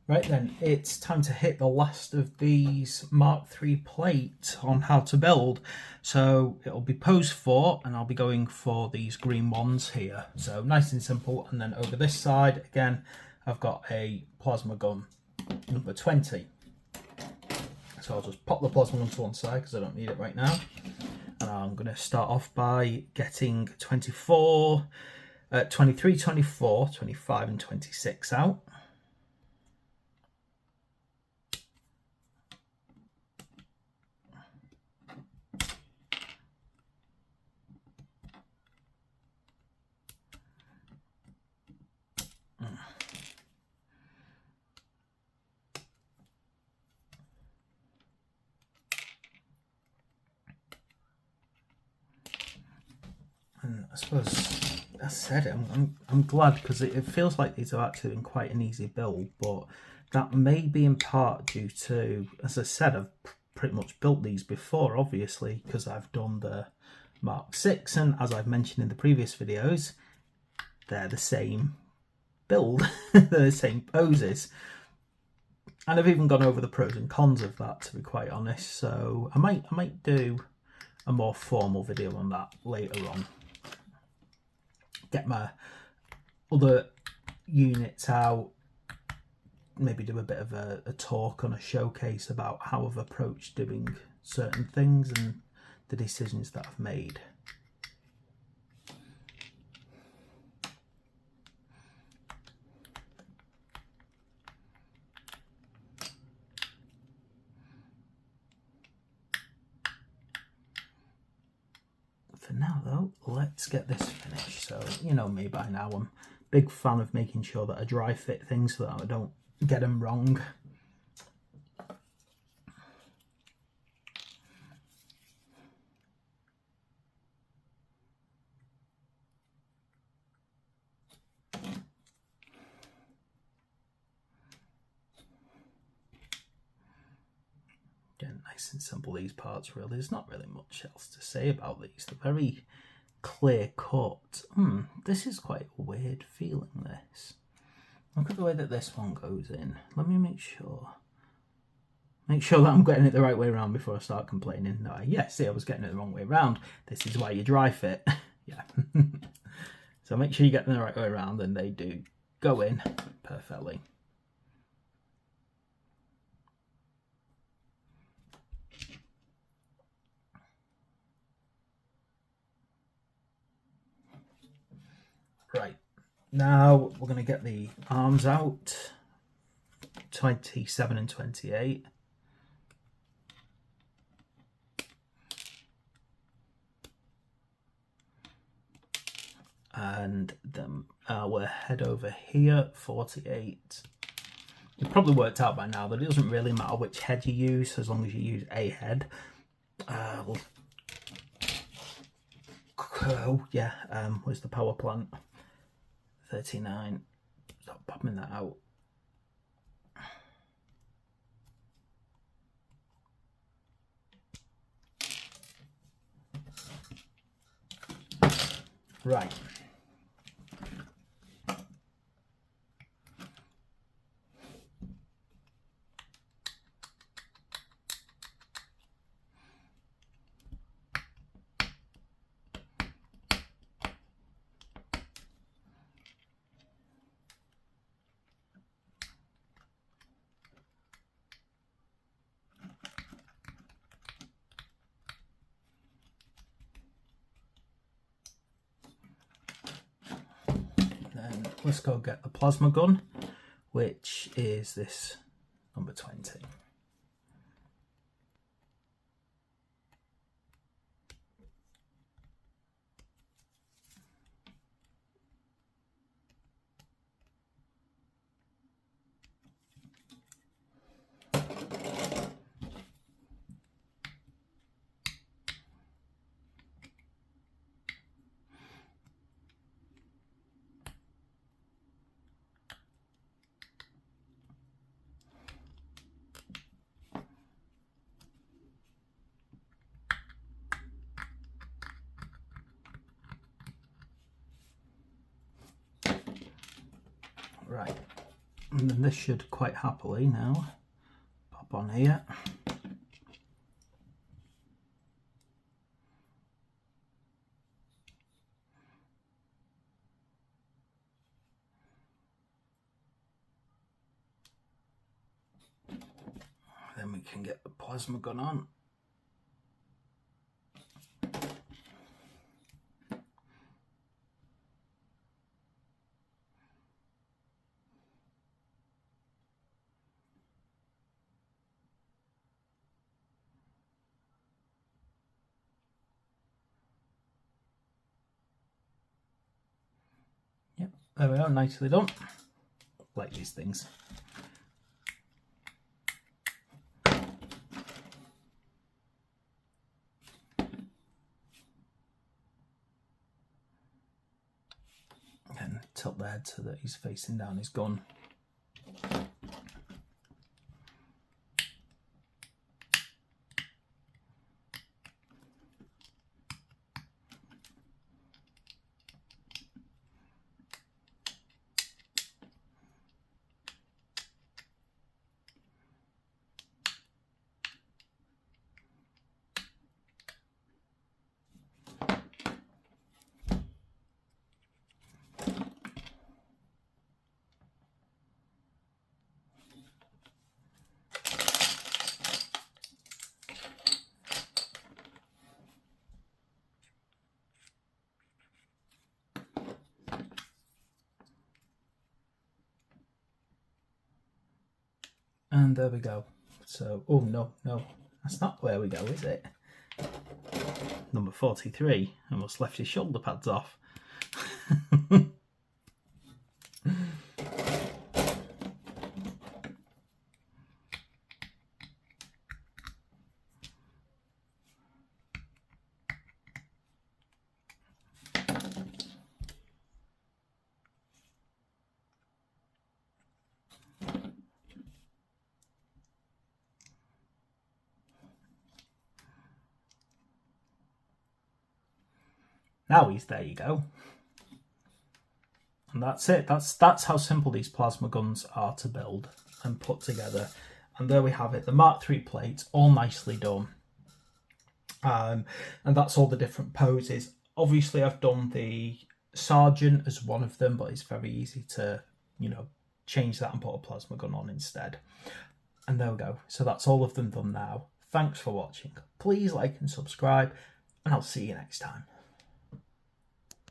Right then, it's time to hit the last of these Mark III plates on how to build. So it'll be pose 4 and I'll be going for these green ones here. So nice and simple. And then over this side, again, I've got a plasma gun number 20. So I'll just pop the plasma gun to one side because I don't need it right now. And I'm going to start off by getting 24, 23, 24, 25 and 26 out. And I suppose I said it. I'm glad because it feels like these have actually been quite an easy build, but that may be in part due to, as I said, I've pretty much built these before, obviously, because I've done the Mark 6, and as I've mentioned in the previous videos, they're the same build, they're the same poses. And I've even gone over the pros and cons of that, to be quite honest. So I might do a more formal video on that later on. Get my other units out, maybe do a bit of a talk on a showcase about how I've approached doing certain things and the decisions that I've made. For now though, let's get this finished. So you know me by now, I'm a big fan of making sure that I dry fit things so that I don't get them wrong. Again, nice and simple, these parts really. There's not really much else to say about these. They're very clear cut. This is quite a weird feeling, this. Look at the way that this one goes in. Let me make sure that I'm getting it the right way around before I start complaining. No, yeah, see, I was getting it the wrong way around. This is why you dry fit. Yeah. So make sure you get them the right way around and they do go in perfectly. Right, now we're going to get the arms out, 27 and 28. And then we'll head over here, 48. It probably worked out by now that it doesn't really matter which head you use as long as you use a head. Where's the power plant? 39. Stop popping that out. Right. Then let's go get the plasma gun, which is this number 20. Right, And then this should quite happily now pop on here. Then we can get the plasma gun on. Yep, there we are, nicely done. Like these things. And tilt the head so that he's facing down his gun. And there we go. So, oh no, that's not where we go, is it? Number 43, almost left his shoulder pads off. Now there you go. And that's it. That's how simple these plasma guns are to build and put together. And there we have it, the Mark III plates, all nicely done. And that's all the different poses. Obviously, I've done the Sergeant as one of them, but it's very easy to, you know, change that and put a plasma gun on instead. And there we go. So that's all of them done now. Thanks for watching. Please like and subscribe, and I'll see you next time.